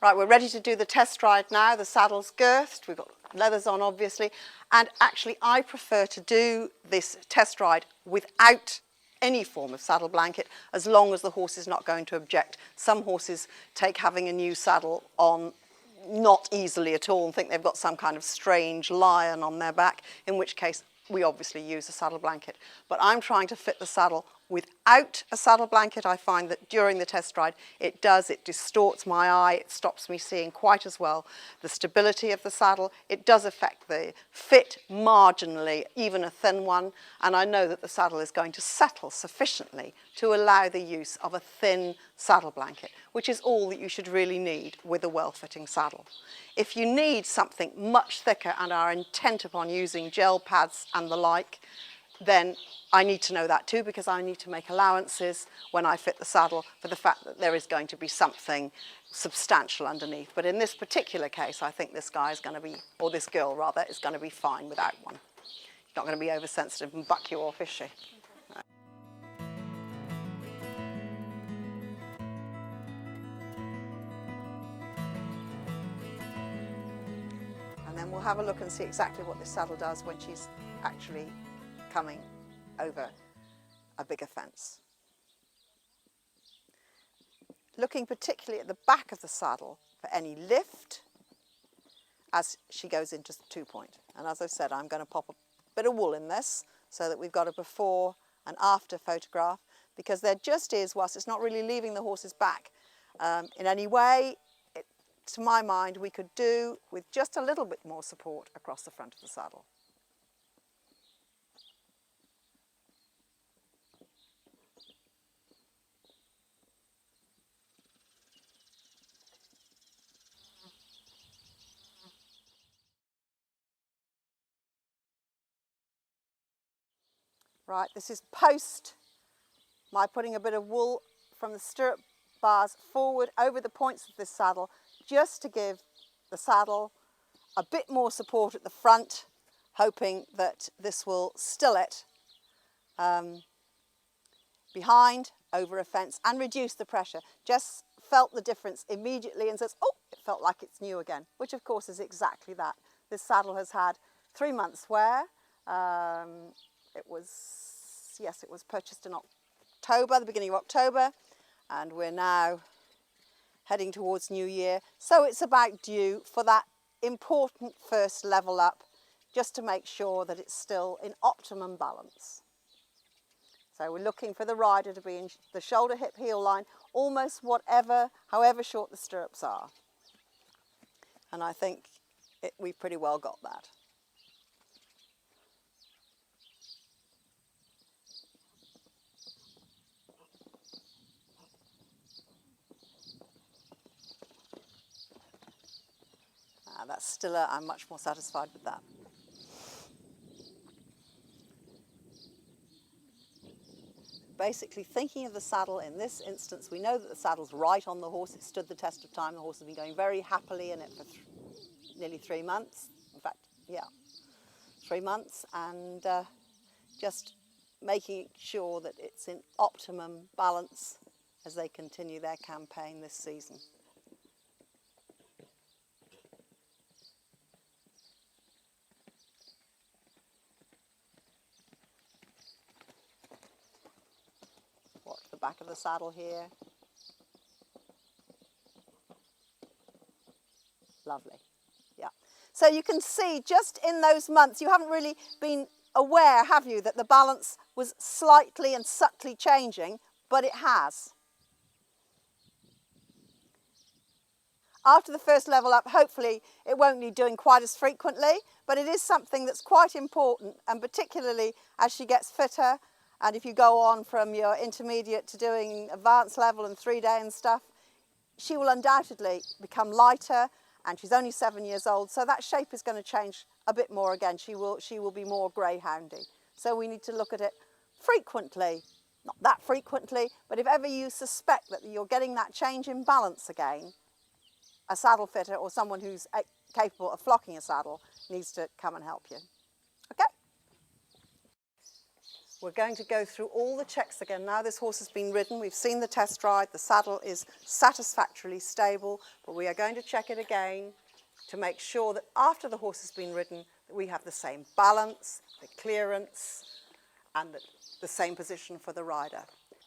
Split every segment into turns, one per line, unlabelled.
Right, we're ready to do the test ride now. The saddle's girthed, we've got leathers on obviously, and actually I prefer to do this test ride without any form of saddle blanket, as long as the horse is not going to object. Some horses take having a new saddle on not easily at all and think they've got some kind of strange lion on their back, in which case we obviously use a saddle blanket. But I'm trying to fit the saddle without a saddle blanket. I find that during the test ride it distorts my eye, it stops me seeing quite as well. The stability of the saddle, it does affect the fit marginally, even a thin one, and I know that the saddle is going to settle sufficiently to allow the use of a thin saddle blanket, which is all that you should really need with a well-fitting saddle. If you need something much thicker and are intent upon using gel pads and the like, then I need to know that too, because I need to make allowances when I fit the saddle for the fact that there is going to be something substantial underneath. But in this particular case, I think this guy is going to be, or this girl rather, is going to be fine without one. She's not going to be oversensitive and buck you off, is she? No. And then we'll have a look and see exactly what this saddle does when she's actually coming over a bigger fence. Looking particularly at the back of the saddle for any lift as she goes into 2-point. And as I've said, I'm going to pop a bit of wool in this so that we've got a before and after photograph, because there just is, whilst it's not really leaving the horse's back in any way, to my mind we could do with just a little bit more support across the front of the saddle. Right, this is post my putting a bit of wool from the stirrup bars forward over the points of this saddle, just to give the saddle a bit more support at the front, hoping that this will still it behind over a fence and reduce the pressure. Jess felt the difference immediately and says, oh, it felt like it's new again, which of course is exactly that. This saddle has had 3 months wear. It was purchased in October, the beginning of October, and we're now heading towards New Year. So it's about due for that important first level up, just to make sure that it's still in optimum balance. So we're looking for the rider to be in the shoulder hip heel line, almost however short the stirrups are. And I think we've pretty well got that. That's still, I'm much more satisfied with that. Basically thinking of the saddle in this instance, we know that the saddle's right on the horse. It stood the test of time. The horse has been going very happily in it for nearly 3 months. In fact, yeah, 3 months, and just making sure that it's in optimum balance as they continue their campaign this season. Watch the back of the saddle here. Lovely. Yeah. So you can see just in those months, you haven't really been aware, have you, that the balance was slightly and subtly changing, but it has. After the first level up, hopefully it won't need doing quite as frequently, but it is something that's quite important, and particularly as she gets fitter, and if you go on from your intermediate to doing advanced level and 3-day and stuff, she will undoubtedly become lighter, and she's only 7 years old, so that shape is going to change a bit more again. She will be more greyhoundy. So we need to look at it frequently, not that frequently, but if ever you suspect that you're getting that change in balance again, a saddle fitter or someone who's capable of flocking a saddle needs to come and help you. Okay? We're going to go through all the checks again. Now this horse has been ridden, we've seen the test ride, the saddle is satisfactorily stable, but we are going to check it again to make sure that after the horse has been ridden, that we have the same balance, the clearance, and the same position for the rider.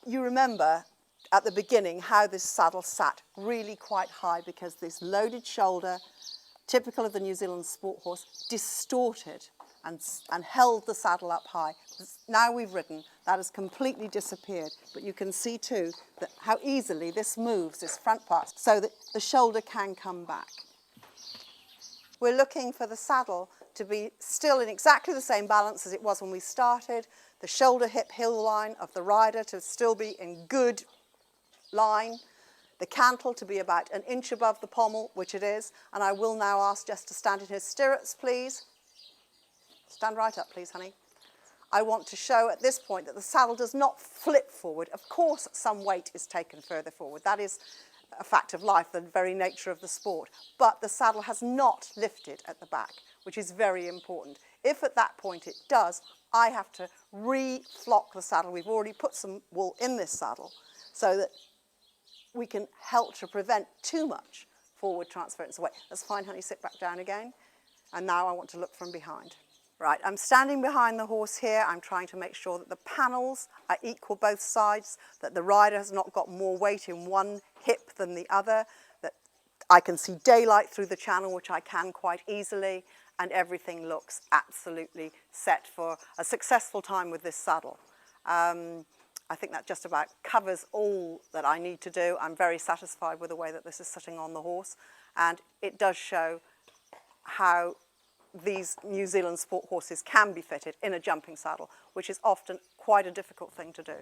You remember at the beginning how this saddle sat really quite high because this loaded shoulder, typical of the New Zealand sport horse, distorted and held the saddle up high. Now we've ridden, that has completely disappeared, but you can see too that how easily this moves, this front part, so that the shoulder can come back. We're looking for the saddle to be still in exactly the same balance as it was when we started, the shoulder hip heel line of the rider to still be in good line, the cantle to be about an inch above the pommel, which it is, and I will now ask Jess to stand in his stirrups, please. Stand right up, please, honey. I want to show at this point that the saddle does not flip forward. Of course, some weight is taken further forward. That is a fact of life, the very nature of the sport. But the saddle has not lifted at the back, which is very important. If at that point it does, I have to re-flock the saddle. We've already put some wool in this saddle so that we can help to prevent too much forward transference of weight. That's fine, honey, sit back down again. And now I want to look from behind. Right, I'm standing behind the horse here. I'm trying to make sure that the panels are equal both sides, that the rider has not got more weight in one hip than the other, that I can see daylight through the channel, which I can quite easily, and everything looks absolutely set for a successful time with this saddle. I think that just about covers all that I need to do. I'm very satisfied with the way that this is sitting on the horse, and it does show how these New Zealand sport horses can be fitted in a jumping saddle, which is often quite a difficult thing to do.